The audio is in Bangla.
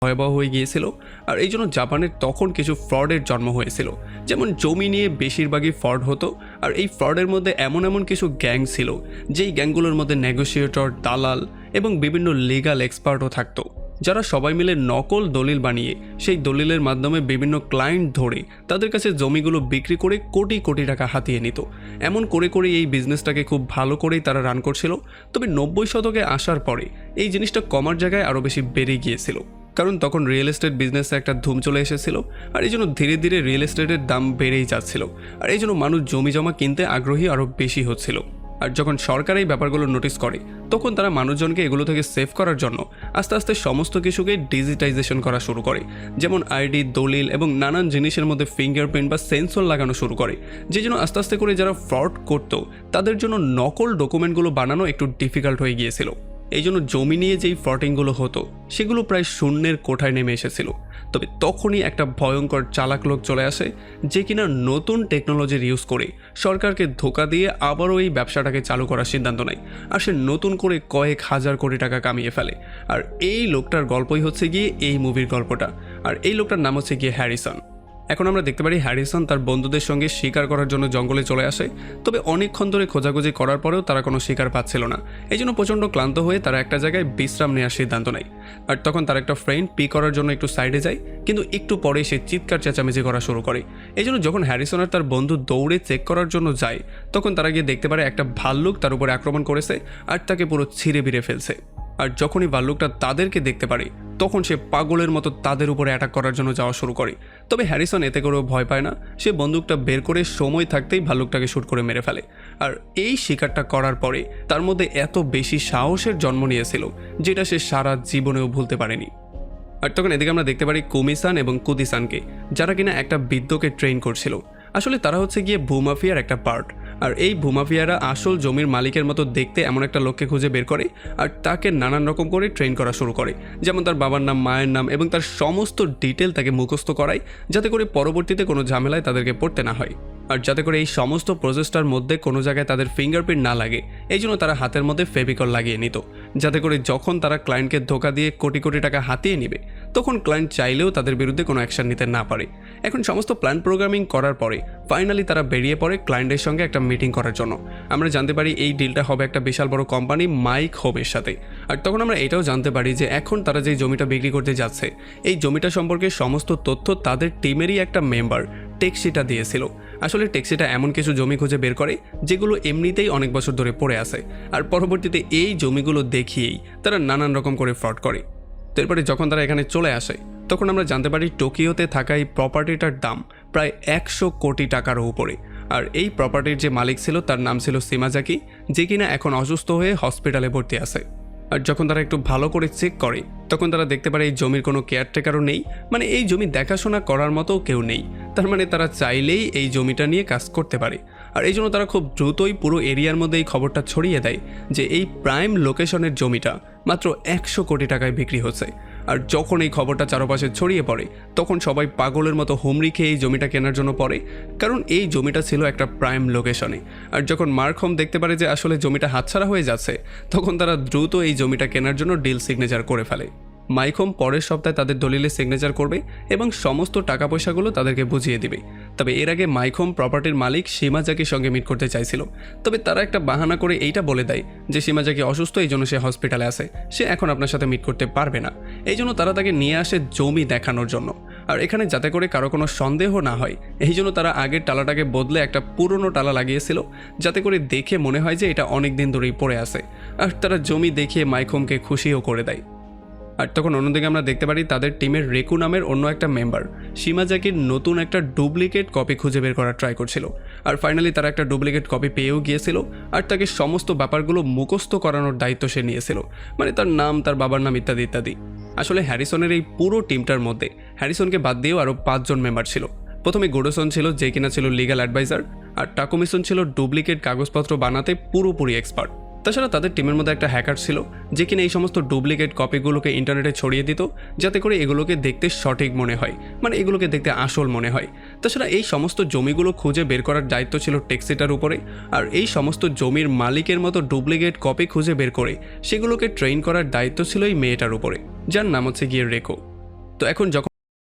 ভয়াবহ হয়ে গিয়েছিল। আর এই জন্য জাপানের তখন কিছু ফ্রডের জন্ম হয়েছিল, যেমন জমি নিয়ে বেশিরভাগই ফ্রড হতো। আর এই ফ্রডের মধ্যে এমন এমন কিছু গ্যাং ছিল, যেই গ্যাংগুলোর মধ্যে নেগোসিয়েটর, দালাল এবং বিভিন্ন লিগাল এক্সপার্টও থাকতো, যারা সবাই মিলে নকল দলিল বানিয়ে সেই দলিলের মাধ্যমে বিভিন্ন ক্লায়েন্ট ধরে তাদের কাছে জমিগুলো বিক্রি করে কোটি কোটি টাকা হাতিয়ে নিত। এমন করে করে এই বিজনেসটাকে খুব ভালো করেই তারা রান করছিল। তবে 90 শতকে আসার পরে এই জিনিসটা কমার জায়গায় আরও বেশি বেড়ে গিয়েছিল, কারণ তখন রিয়েল এস্টেট বিজনেসে একটা ধুম চলে এসেছিল। আর এই জন্য ধীরে ধীরে রিয়েল এস্টেটের দাম বেড়েই যাচ্ছিল। আর এই জন্য মানুষ জমি জমা কিনতে আগ্রহী আরও বেশি হচ্ছিল। আর যখন সরকার এই ব্যাপারগুলো নোটিস করে, তখন তারা মানুষজনকে এগুলো থেকে সেভ করার জন্য আস্তে আস্তে সমস্ত কিছুকে ডিজিটাইজেশন করা শুরু করে। যেমন আইডি, দলিল এবং নানান জিনিসের মধ্যে ফিঙ্গারপ্রিন্ট বা সেন্সর লাগানো শুরু করে, যে জন্য আস্তে আস্তে করে যারা ফ্রড করতো তাদের জন্য নকল ডকুমেন্টগুলো বানানো একটু ডিফিকাল্ট হয়ে গিয়েছিল। এই জন্য জমি নিয়ে যেই ফ্রডিংগুলো হতো সেগুলো প্রায় শূন্যের কোঠায় নেমে এসেছিল। তবে তখনই একটা ভয়ঙ্কর চালাক লোক চলে আসে, যে কিনা নতুন টেকনোলজির ইউজ করে সরকারকে ধোকা দিয়ে আবারও এই ব্যবসাটাকে চালু করার সিদ্ধান্ত নেয়। আর সে নতুন করে কয়েক হাজার কোটি টাকা কামিয়ে ফেলে। আর এই লোকটার গল্পই হচ্ছে গিয়ে এই মুভির গল্পটা। আর এই লোকটার নাম হচ্ছে গিয়ে হ্যারিসন। এখন আমরা দেখতে পারি হ্যারিসন তার বন্ধুদের সঙ্গে শিকার করার জন্য জঙ্গলে চলে আসে। তবে অনেকক্ষণ ধরে খোঁজাখুঁজি করার পরেও তারা কোনো শিকার পাচ্ছিল না। এই জন্য প্রচণ্ড ক্লান্ত হয়ে তারা একটা জায়গায় বিশ্রাম নেওয়ার সিদ্ধান্ত নেয়। আর তখন তার একটা ফ্রেন্ড পি করার জন্য একটু সাইডে যায়, কিন্তু একটু পরে সে চিৎকার চেঁচামেচি করা শুরু করে। এই জন্য যখন হ্যারিসন আর তার বন্ধু দৌড়ে চেক করার জন্য যায়, তখন তারা গিয়ে দেখতে পারে একটা ভাল্লুক তার উপরে আক্রমণ করেছে আর তাকে পুরো ছিঁড়ে বিড়ে ফেলছে। আর যখনই ভাল্লুকটা তাদেরকে দেখতে পারে, তখন সে পাগলের মতো তাদের উপরে অ্যাটাক করার জন্য যাওয়া শুরু করে। তবে হ্যারিসন এতে করেও ভয় পায় না। সে বন্দুকটা বের করে সময় থাকতেই ভাল্লুকটাকে শ্যুট করে মেরে ফেলে। আর এই শিকারটা করার পরে তার মধ্যে এত বেশি সাহসের জন্ম নিয়েছিল, যেটা সে সারা জীবনেও ভুলতে পারেনি। আর তখন এদিকে আমরা দেখতে পারি কুমিসান এবং কুদিসানকে, যারা কিনা একটা বৃদ্ধকে ট্রেন করছিল। আসলে তারা হচ্ছে গিয়ে ভূমাফিয়ার একটা পার্ট। আর এই ভূমাফিয়ারা আসল জমির মালিকের মতো দেখতে এমন একটা লোককে খুঁজে বের করে আর তাকে নানান রকম করে ট্রেন করা শুরু করে। যেমন তার বাবার নাম, মায়ের নাম এবং তার সমস্ত ডিটেল তাকে মুখস্থ করায়, যাতে করে পরবর্তীতে কোনো ঝামেলায় তাদেরকে পড়তে না হয়। আর যাতে করে এই সমস্ত প্রসেসটার মধ্যে কোনো জায়গায় তাদের ফিঙ্গারপ্রিন্ট না লাগে, এই জন্য তারা হাতের মধ্যে ফেভিকল লাগিয়ে নিত, যাতে করে যখন তারা ক্লায়েন্টকে ধোকা দিয়ে কোটি কোটি টাকা হাতিয়ে নিবে, তখন ক্লায়েন্ট চাইলেও তাদের বিরুদ্ধে কোনো অ্যাকশন নিতে না পারে। এখন সমস্ত প্ল্যান প্রোগ্রামিং করার পরে ফাইনালি তারা বেরিয়ে পড়ে ক্লায়েন্টের সঙ্গে একটা মিটিং করার জন্য। আমরা জানতে পারি এই ডিলটা হবে একটা বিশাল বড় কোম্পানি মাইক হোমের সাথে। আর তখন আমরা এটাও জানতে পারি যে এখন তারা যে জমিটা বিক্রি করতে যাচ্ছে, এই জমিটা সম্পর্কে সমস্ত তথ্য তাদের টিমেরই একটা মেম্বার টেক্সিটা দিয়েছিল। আসলে টেক্সিটা এমন কিছু জমি খুঁজে বের করে যেগুলো এমনিতেই অনেক বছর ধরে পড়ে আছে, আর পরবর্তীতে এই জমিগুলো দেখিয়েই তারা নানান রকম করে ফ্রড করে। তারপরে যখন তারা এখানে চলে আসে, তখন আমরা জানতে পারি টোকিওতে থাকা এই প্রপার্টিটার দাম প্রায় 100 কোটি টাকার উপরে। আর এই প্রপার্টির যে মালিক ছিল তার নাম ছিল সিমাজাকি, যে কিনা এখন অসুস্থ হয়ে হসপিটালে ভর্তি আছে। আর যখন তারা একটু ভালো করে চেক করে, তখন তারা দেখতে পারে এই জমির কোনো কেয়ারটেকারও নেই, মানে এই জমি দেখাশোনা করার মতো কেউ নেই। তার মানে তারা চাইলেই এই জমিটা নিয়ে কাজ করতে পারে। আর এই জন্য তারা খুব দ্রুতই পুরো এরিয়ার মধ্যে এই খবরটা ছড়িয়ে দেয় যে এই প্রাইম লোকেশনের জমিটা মাত্র 100 কোটি টাকায় বিক্রি হচ্ছে। আর যখন এই খবরটা চারপাশে ছড়িয়ে পড়ে, তখন সবাই পাগলের মতো হুমড়ি খেয়ে এই জমিটা কেনার জন্য পড়ে, কারণ এই জমিটা ছিল একটা প্রাইম লোকেশনে। আর যখন মার্ক হোম দেখতে পারে যে আসলে জমিটা হাতছাড়া হয়ে যাচ্ছে, তখন তারা দ্রুত এই জমিটা কেনার জন্য ডিল সিগনেচার করে ফেলে। মাইকোম পরের সপ্তাহে তাদের দলিলে সিগনেচার করবে এবং সমস্ত টাকা পয়সাগুলো তাদেরকে বুঝিয়ে দিবে। তবে এর আগে মাইকোম প্রপার্টির মালিক শিমাজাকির সঙ্গে মিট করতে চাইছিল, তবে তারা একটা বাহানা করে এইটা বলে দেয় যে শিমাজাকি অসুস্থ, এই জন্য সে হসপিটালে আছে, সে এখন আপনার সাথে মিট করতে পারবে না। এই জন্য তারা তাকে নিয়ে আসে জমি দেখানোর জন্য। আর এখানে যাতে করে কারো কোনো সন্দেহ না হয়, এই জন্য তারা আগের টালাটাকে বদলে একটা পুরনো টালা লাগিয়েছিল, যাতে করে দেখে মনে হয় যে এটা অনেক দিন ধরেই পড়ে আছে। আর তারা জমি দেখিয়ে মাইকোমকে খুশিও করে দেয়। আর তখন অন্যদিকে আমরা দেখতে পারি তাদের টিমের রেকু নামের অন্য একটা মেম্বার শিমাজাকির নতুন একটা ডুপ্লিকেট কপি খুঁজে বের করার ট্রাই করছিল। আর ফাইনালি তারা একটা ডুপ্লিকেট কপি পেয়েও গিয়েছিল। আর তাকে সমস্ত ব্যাপারগুলো মুখস্থ করানোর দায়িত্ব সে নিয়েছিল, মানে তার নাম, তার বাবার নাম ইত্যাদি ইত্যাদি। আসলে হ্যারিসনের এই পুরো টিমটার মধ্যে হ্যারিসনকে বাদ দিয়েও আরও 5 জন মেম্বার ছিল। প্রথমে গোডোসন ছিল, যে কিনা ছিল লিগ্যাল অ্যাডভাইজার, আর টাকুমিসন ছিল ডুপ্লিকেট কাগজপত্র বানাতে পুরোপুরি এক্সপার্ট। তাছাড়া তাদের টিমের মধ্যে একটা হ্যাকার ছিল, যে কিনা এই সমস্ত ডুপ্লিকেট কপিগুলোকে ইন্টারনেটে ছড়িয়ে দিত, যাতে করে এগুলোকে দেখতে সঠিক মনে হয়, মানে এগুলোকে দেখতে আসল মনে হয়। তাছাড়া এই সমস্ত জমিগুলো খুঁজে বের করার দায়িত্ব ছিল টেক্সিটার উপরে। আর এই সমস্ত জমির মালিকের মতো ডুপ্লিকেট কপি খুঁজে বের করে সেগুলোকে ট্রেন করার দায়িত্ব ছিল এই মেয়েটার উপরে, যার নাম হচ্ছে গিয়ে রেকো। তো এখন যখন